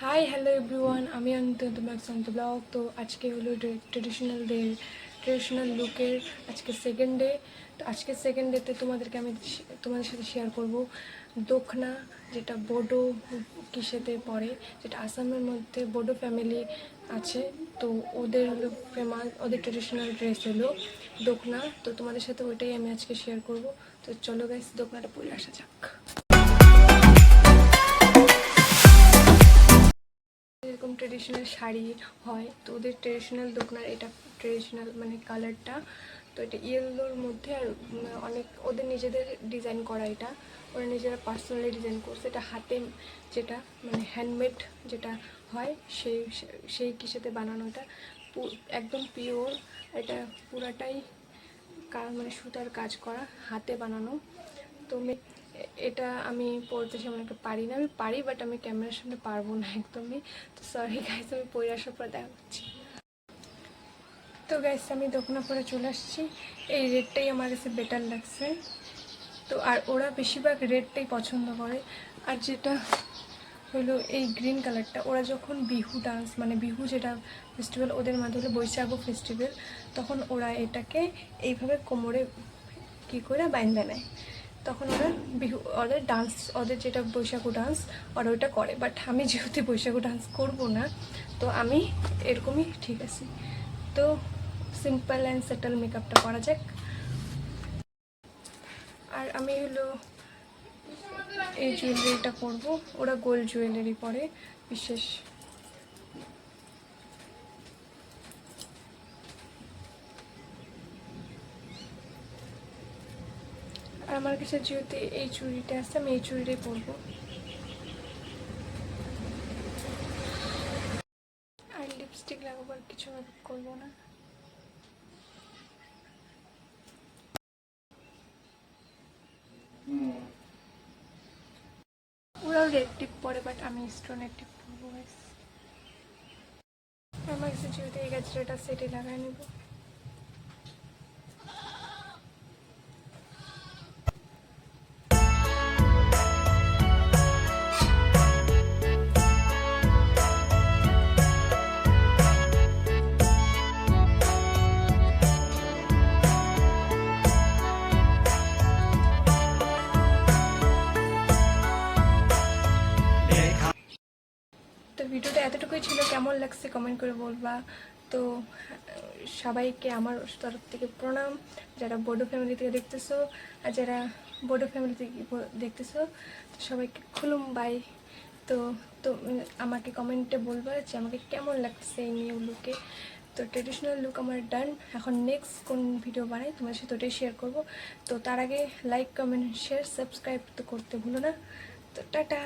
Hi hello everyone, আমি অন্ত তোমার সন্ত ব্লগ। তো আজকে হলো ট্রেডিশনাল লুকের আজকে সেকেন্ড ডে। তো আজকে সেকেন্ড ডেতে তোমাদের সাথে শেয়ার করব দোখনা, যেটা বোডো কিসেতে পড়ে, যেটা আসামের মধ্যে বোডো ফ্যামিলি আছে। তো ওদের হলো ফেমাস, ওদের ট্রেডিশনাল ড্রেস হলো দোখনা। তো তোমাদের সাথে ওইটাই আমি আজকে শেয়ার করব। তো চলো গাইস, দোখনাটা পরে আসা যাক। এরকম ট্রেডিশনাল শাড়ি হয়, তো ওদের ট্রেডিশনাল দোকানের এটা ট্রেডিশনাল মানে কালারটা। তো এটা ইয়েলোর মধ্যে, আর অনেক ওদের নিজেদের ডিজাইন করা, এটা ওরা নিজেরা পার্সোনালি ডিজাইন করছে। এটা হাতে যেটা মানে হ্যান্ডমেড যেটা হয়, সেই কিসেতে বানানো। এটা একদম পিওর, এটা পুরাটাই মানে সুতার কাজ করা, হাতে বানানো। তো এটা আমি পড়তে সেমন একটা পারি না, আমি পারি বাট আমি ক্যামেরার সামনে পারবো না একদমই। তো সরি গাইস, আমি পরে আসার পর দেখা হচ্ছে। তো গাইস, আমি দোকানে পরে চলে আসছি। এই রেডটাই আমার কাছে বেটার লাগছে। তো আর ওরা বেশিরভাগ রেডটাই পছন্দ করে। আর যেটা হলো এই গ্রিন কালারটা, ওরা যখন বিহু ডান্স মানে বিহু যেটা ফেস্টিভ্যাল ওদের মধ্যে হলো বৈশাখ ফেস্টিভ্যাল, তখন ওরা এটাকে এইভাবে কোমরে কী করে বাইন্ধা নেয়। তখন ওরা বিহু ওদের ডান্স, ওদের যেটা বৈশাখু ডান্স ওরা ওইটা করে। বাট আমি যেহেতু বৈশাখু ডান্স করব না, তো আমি এরকমই ঠিক আছে। তো সিম্পল অ্যান্ড সেটেল মেকআপটা করা যাক। আর আমি হলো এই জুয়েলারিটা করব, ওরা গোল্ড জুয়েলারি পরে বিশেষ। আর আমার কাছে যেহেতু এই চুড়িটা আছে, আমি এই চুড়িটাই পরবো। আর লিপস্টিক লাগাবার কিছু করবো না। ওরাও রেড টিপ পরে, বাট আমি স্টোনের টিপ পরবো। আমার কাছে যেহেতু এই গাছটা সেটে লাগাই নেব। তো ভিডিওটা এতটুকুই ছিল, কেমন লাগছে কমেন্ট করে বলবা। তো সবাইকে আমার তরফ থেকে প্রণাম, যারা বোডো ফ্যামিলি থেকে দেখতেছো আর যারা বোডো ফ্যামিলি থেকে দেখতেছো, তো সবাইকে খুলুম বাই। তো তো আমাকে কমেন্টে বলবা যে আমাকে কেমন লাগছে এই নিউ লুকে। তো ট্রেডিশনাল লুক আমার ডান। এখন নেক্সট কোন ভিডিও বানাই তোমার সাথে ওটাই শেয়ার করবো। তো তার আগে লাইক কমেন্ট শেয়ার সাবস্ক্রাইব তো করতে ভুলো না। তো টাটা।